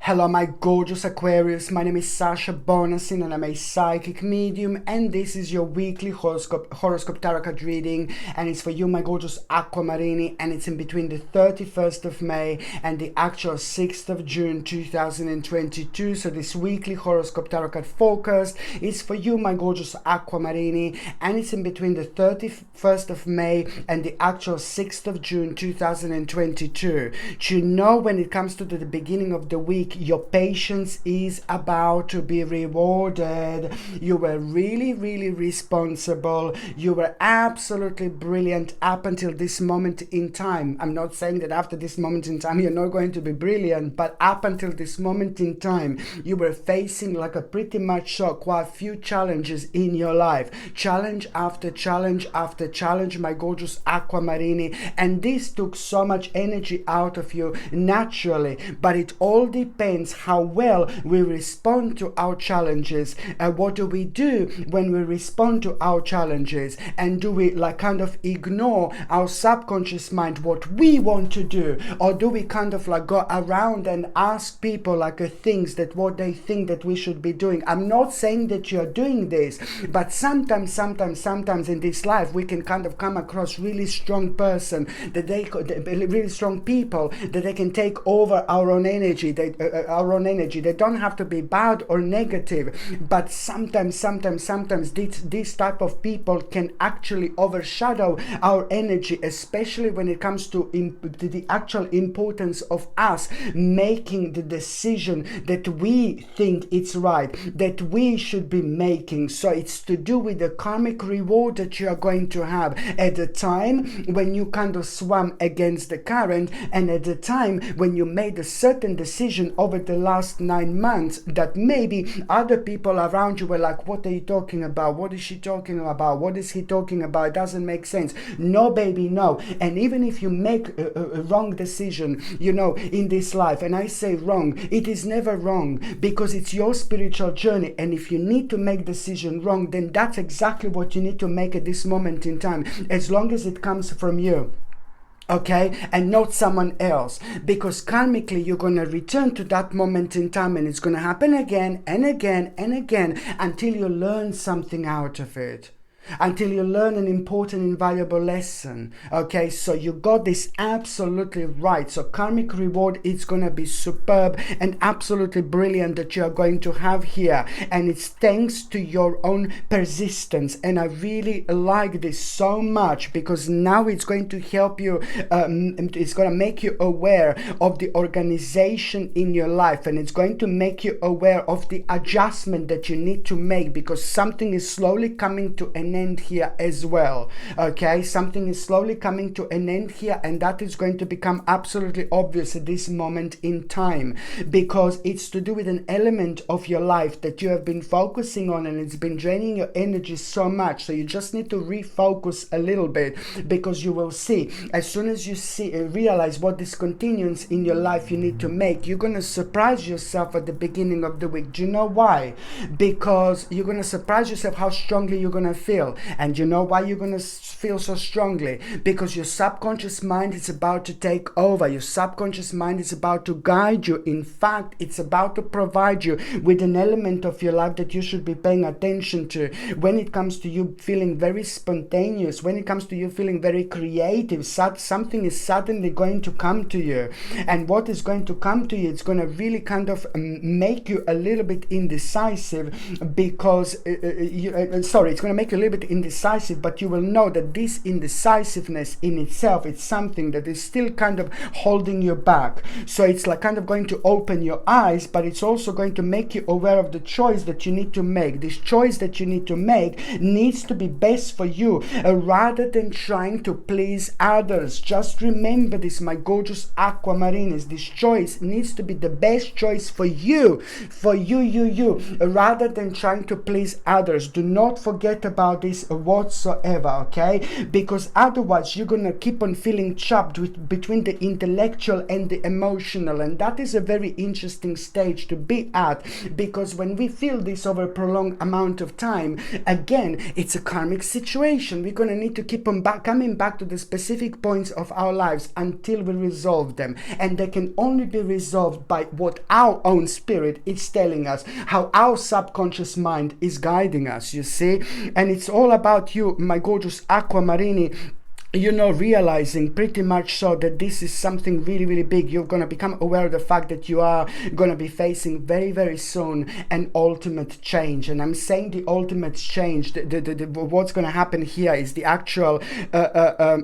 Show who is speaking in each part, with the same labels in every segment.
Speaker 1: Hello my gorgeous Aquarius, my name is Sasha Bonasin and I'm a psychic medium, and this is your weekly horoscope tarot card reading, and it's for you my gorgeous Aquamarini, and it's in between the 31st of May and the actual 6th of June 2022. So this weekly horoscope tarot card focus is for you my gorgeous Aquamarini, and it's in between the 31st of May and the actual 6th of June 2022. You know, when it comes to the beginning of the week, your patience is about to be rewarded. You were really responsible. You were absolutely brilliant up until this moment in time. I'm not saying that after this moment in time you're not going to be brilliant, but up until this moment in time you were facing like a pretty much quite a few challenges in your life, challenge after challenge after challenge, my gorgeous Aquamarini, and this took so much energy out of you naturally. But it all depends how well we respond to our challenges. What do we do when we respond to our challenges? And do we like kind of ignore our subconscious mind, what we want to do, or do we kind of like go around and ask people like things that what they think that we should be doing? I'm not saying that you're doing this, but sometimes in this life we can kind of come across really strong person that really strong people that they can take over our own energy. They don't have to be bad or negative, but sometimes this type of people can actually overshadow our energy, especially when it comes to the actual importance of us making the decision that we think it's right, that we should be making. So it's to do with the karmic reward that you are going to have at the time when you kind of swam against the current, and at the time when you made a certain decision over the last 9 months that maybe other people around you were like, what are you talking about? What is she talking about? What is he talking about? It doesn't make sense. No, baby, no. And even if you make a wrong decision, you know, in this life, and I say wrong, it is never wrong because it's your spiritual journey. And if you need to make decision wrong, then that's exactly what you need to make at this moment in time, as long as it comes from you. Okay, and not someone else, because karmically you're going to return to that moment in time, and it's going to happen again and again and again until you learn something out of it, until you learn an important invaluable lesson. Okay, so you got this absolutely right. So karmic reward is going to be superb and absolutely brilliant that you are going to have here, and it's thanks to your own persistence. And I really like this so much because now it's going to help you, it's going to make you aware of the organization in your life, and it's going to make you aware of the adjustment that you need to make, because something is slowly coming to an end here as well. Okay, something is slowly coming to an end here, and that is going to become absolutely obvious at this moment in time, because it's to do with an element of your life that you have been focusing on, and it's been draining your energy so much. So you just need to refocus a little bit, because you will see, as soon as you see and realize what discontinuance in your life you need to make, you're going to surprise yourself at the beginning of the week. Do you know why? Because you're going to surprise yourself how strongly you're going to feel. And you know why you're going to feel so strongly? Because your subconscious mind is about to take over. Your subconscious mind is about to guide you. In fact, it's about to provide you with an element of your life that you should be paying attention to. When it comes to you feeling very spontaneous, when it comes to you feeling very creative, something is suddenly going to come to you. And what is going to come to you, it's going to really kind of make you a little bit indecisive, because it's going to make you a little bit indecisive, but you will know that this indecisiveness in itself, it's something that is still kind of holding you back. So it's like kind of going to open your eyes, but it's also going to make you aware of the choice that you need to make. This choice that you need to make needs to be best for you, rather than trying to please others. Just remember this, my gorgeous Aquamarines. This choice needs to be the best choice for you, rather than trying to please others. Do not forget about this whatsoever, okay? Because otherwise you're gonna keep on feeling trapped between the intellectual and the emotional, and that is a very interesting stage to be at, because when we feel this over a prolonged amount of time, again, it's a karmic situation. We're gonna need to keep on coming back to the specific points of our lives until we resolve them, and they can only be resolved by what our own spirit is telling us, how our subconscious mind is guiding us, you see. And it's all about you, my gorgeous Aquamarini, you know, realizing pretty much so that this is something really, really big. You're going to become aware of the fact that you are going to be facing very, very soon an ultimate change. And I'm saying the ultimate change, what's going to happen here is the actual,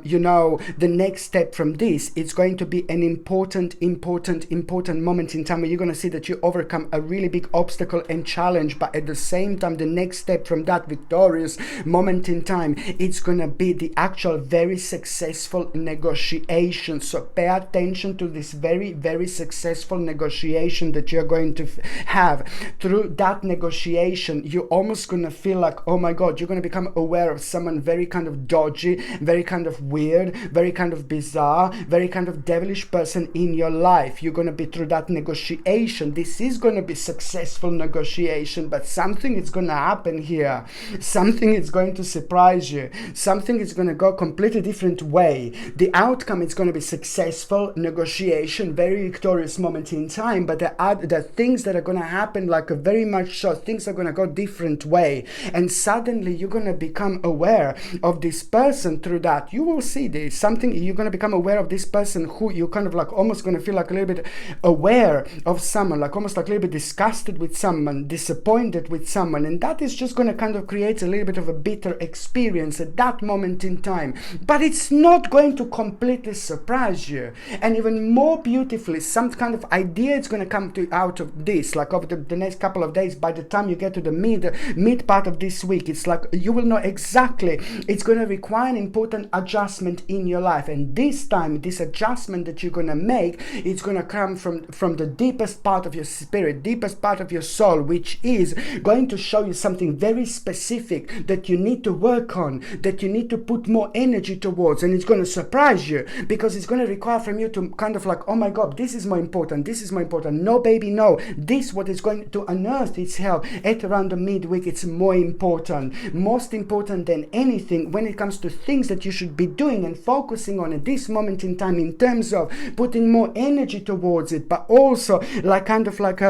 Speaker 1: you know, the next step from this. It's going to be an important moment in time where you're going to see that you overcome a really big obstacle and challenge. But at the same time, the next step from that victorious moment in time, it's going to be the actual very successful negotiation. So pay attention to this very, very successful negotiation that you're going to have. Through that negotiation, you're almost going to feel like, oh my God, you're going to become aware of someone very kind of dodgy, very kind of weird, very kind of bizarre, very kind of devilish person in your life. You're going to be through that negotiation. This is going to be successful negotiation, but something is going to happen here. Something is going to surprise you. Something is going to go completely different way. The outcome is going to be successful negotiation, very victorious moment in time, but the things that are going to happen, like a very much so, things are going to go different way, and suddenly you're going to become aware of this person through that. You will see this, something, you're going to become aware of this person who you kind of like almost going to feel like a little bit aware of someone, like almost like a little bit disgusted with someone, disappointed with someone, and that is just going to kind of create a little bit of a bitter experience at that moment in time. But it's not going to completely surprise you. And even more beautifully, some kind of idea is going to come out of this, like over the next couple of days. By the time you get to the mid part of this week, it's like you will know exactly, it's going to require an important adjustment in your life. And this time, this adjustment that you're going to make, it's going to come from the deepest part of your spirit, deepest part of your soul, which is going to show you something very specific that you need to work on, that you need to put more energy towards, and it's going to surprise you, because it's going to require from you to kind of like, oh my God, this is more important, this is more important. No, baby, no. This, what is going to unearth itself at around the midweek, it's more important, most important than anything when it comes to things that you should be doing and focusing on at this moment in time, in terms of putting more energy towards it, but also like kind of like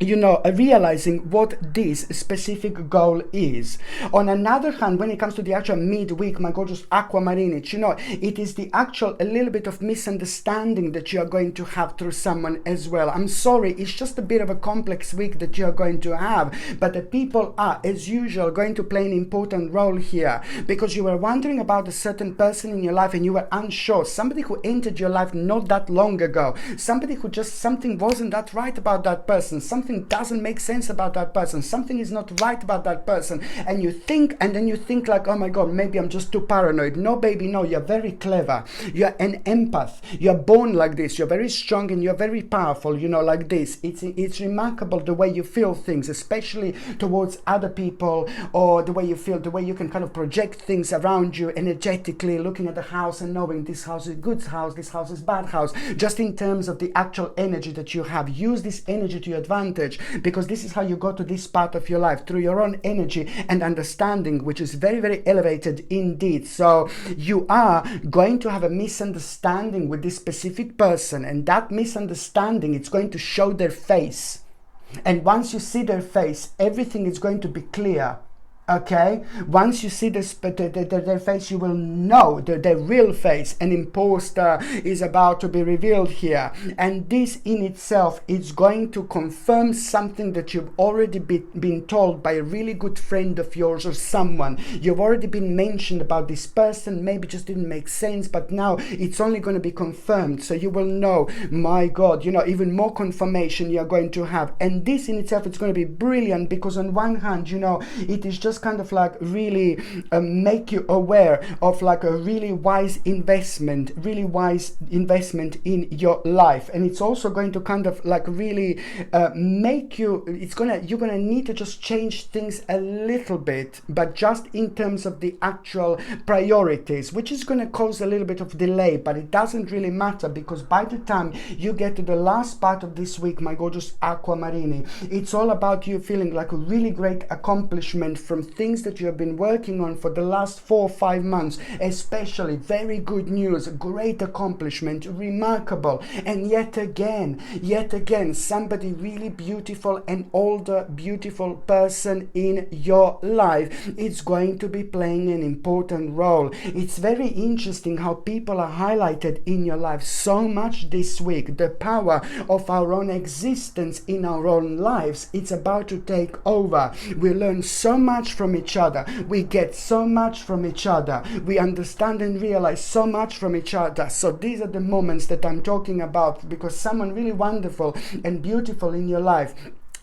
Speaker 1: you know, realizing what this specific goal is. On another hand, when it comes to the actual midweek, my gorgeous Aquamarine, you know, it is the actual a little bit of misunderstanding that you are going to have through someone as well. I'm sorry, it's just a bit of a complex week that you are going to have, but the people are, as usual, going to play an important role here, because you were wondering about a certain person in your life and you were unsure. Somebody who entered your life not that long ago, somebody who just, something wasn't that right about that person, something doesn't make sense about that person, something is not right about that person, and you think, and then you think like, oh my God, maybe I'm just too paranoid. No, baby, no, you're very clever, you're an empath, you're born like this, you're very strong and you're very powerful, you know, like this. It's remarkable the way you feel things, especially towards other people, or the way you feel, the way you can kind of project things around you energetically, looking at the house and knowing this house is good house, this house is bad house, just in terms of the actual energy that you have. Use this energy to your advantage, because this is how you go to this part of your life, through your own energy and understanding, which is very, very elevated indeed. So you are going to have a misunderstanding with this specific person, and that misunderstanding, it's going to show their face, and once you see their face, everything is going to be clear. Okay, once you see their face, you will know their real face. An imposter is about to be revealed here, and this in itself is going to confirm something that you've already been told by a really good friend of yours, or someone you've already been mentioned about this person. Maybe just didn't make sense, but now it's only going to be confirmed, so you will know, my God, you know, even more confirmation you're going to have. And this in itself is going to be brilliant, because on one hand, you know, it is just just kind of like really make you aware of like a really wise investment in your life. And it's also going to kind of like really make you, you're gonna need to just change things a little bit, but just in terms of the actual priorities, which is going to cause a little bit of delay, but it doesn't really matter, because by the time you get to the last part of this week, my gorgeous Aquamarini, it's all about you feeling like a really great accomplishment from things that you have been working on for the last 4 or 5 months, especially. Very good news, great accomplishment, remarkable. And yet again, somebody really beautiful, an older beautiful person in your life is going to be playing an important role. It's very interesting how people are highlighted in your life so much this week. The power of our own existence in our own lives, it's about to take over. We learn so much from each other, we get so much from each other, we understand and realize so much from each other. So these are the moments that I'm talking about, because someone really wonderful and beautiful in your life,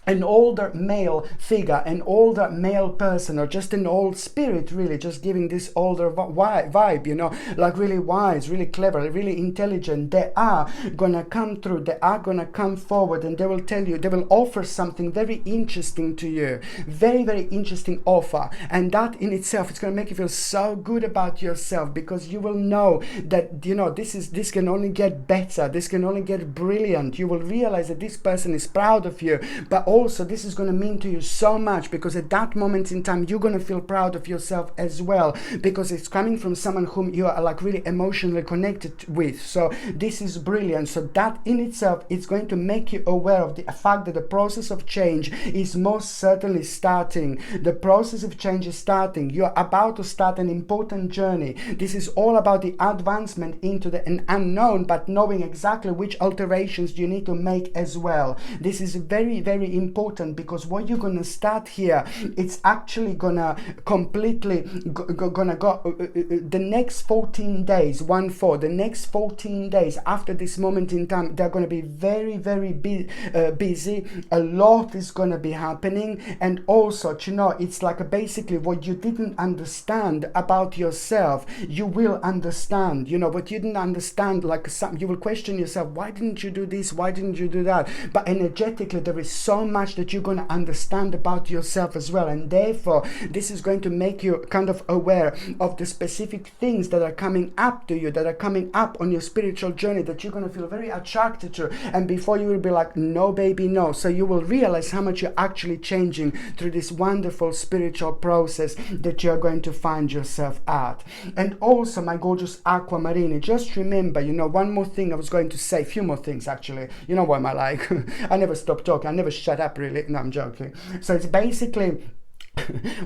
Speaker 1: an older male figure, an older male person, or just an old spirit, really just giving this older vibe, you know, like really wise, really clever, really intelligent. They are gonna come through, they are gonna come forward, and they will tell you, they will offer something very interesting to you, very, very interesting offer. And that in itself, it's gonna make you feel so good about yourself, because you will know that, you know, this can only get better, this can only get brilliant. You will realize that this person is proud of you, but also this is going to mean to you so much, because at that moment in time you're going to feel proud of yourself as well, because it's coming from someone whom you are like really emotionally connected with. So this is brilliant. So that in itself, it's going to make you aware of the fact that the process of change is most certainly starting. The process of change is starting. You're about to start an important journey. This is all about the advancement into the unknown, but knowing exactly which alterations you need to make as well. This is very, very important, because what you're gonna start here, it's actually gonna completely the next 14 days, the next 14 days after this moment in time, they're gonna be very, very busy. A lot is gonna be happening. And also, you know, it's like basically what you didn't understand about yourself, you will understand. You know, what you didn't understand, like you will question yourself, why didn't you do this, why didn't you do that? But energetically, there is so much that you're going to understand about yourself as well, and therefore this is going to make you kind of aware of the specific things that are coming up to you, that are coming up on your spiritual journey, that you're going to feel very attracted to, and before you will be like, no baby, no. So you will realize how much you're actually changing through this wonderful spiritual process that you're going to find yourself at. And also, my gorgeous Aquamarini, just remember, you know, one more thing I was going to say, a few more things actually. You know what am I like? I never stop talking, I never shut up really. No, I'm joking. So it's basically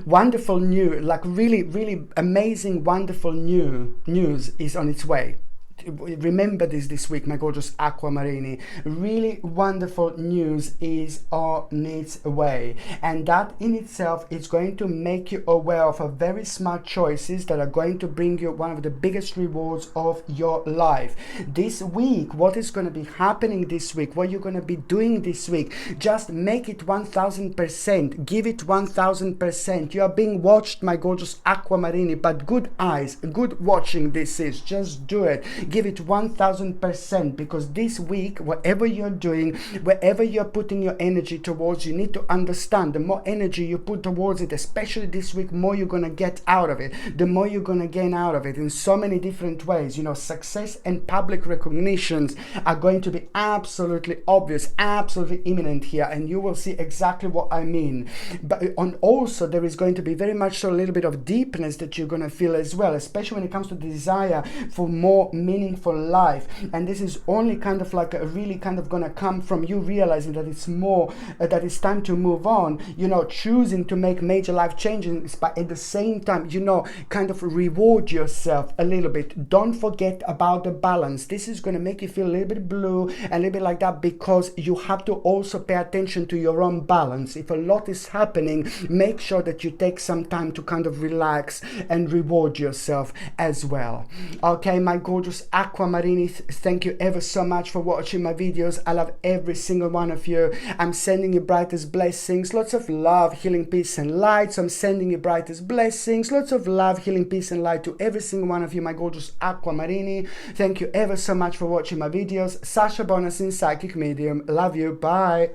Speaker 1: wonderful new, like really, really amazing, wonderful news is on its way. Remember this week, my gorgeous Aquamarini. Really wonderful news is on its way, and that in itself is going to make you aware of a very smart choices that are going to bring you one of the biggest rewards of your life. This week, what is going to be happening this week, what you're going to be doing this week, just make it 1000%, give it 1000%. You are being watched, my gorgeous Aquamarini, but good eyes, good watching this is. Just do it. Give it 1000%, because this week, whatever you're doing, wherever you're putting your energy towards, you need to understand the more energy you put towards it, especially this week, more you're going to get out of it, the more you're going to gain out of it in so many different ways. You know, success and public recognitions are going to be absolutely obvious, absolutely imminent here, and you will see exactly what I mean. But also there is going to be very much so a little bit of deepness that you're going to feel as well, especially when it comes to the desire for more meaningful life. And this is only kind of like a really kind of gonna come from you realizing that it's more that it's time to move on, you know, choosing to make major life changes, but at the same time, you know, kind of reward yourself a little bit. Don't forget about the balance. This is going to make you feel a little bit blue and a little bit like that, because you have to also pay attention to your own balance. If a lot is happening, make sure that you take some time to kind of relax and reward yourself as well. Okay, my gorgeous Aquamarini. Thank you ever so much for watching my videos. I love every single one of you. I'm sending you brightest blessings, lots of love, healing, peace and light. So I'm sending you brightest blessings, lots of love, healing, peace and light to every single one of you, my gorgeous Aquamarini. Thank you ever so much for watching my videos. Sasha Bonasin, psychic medium. Love you. Bye.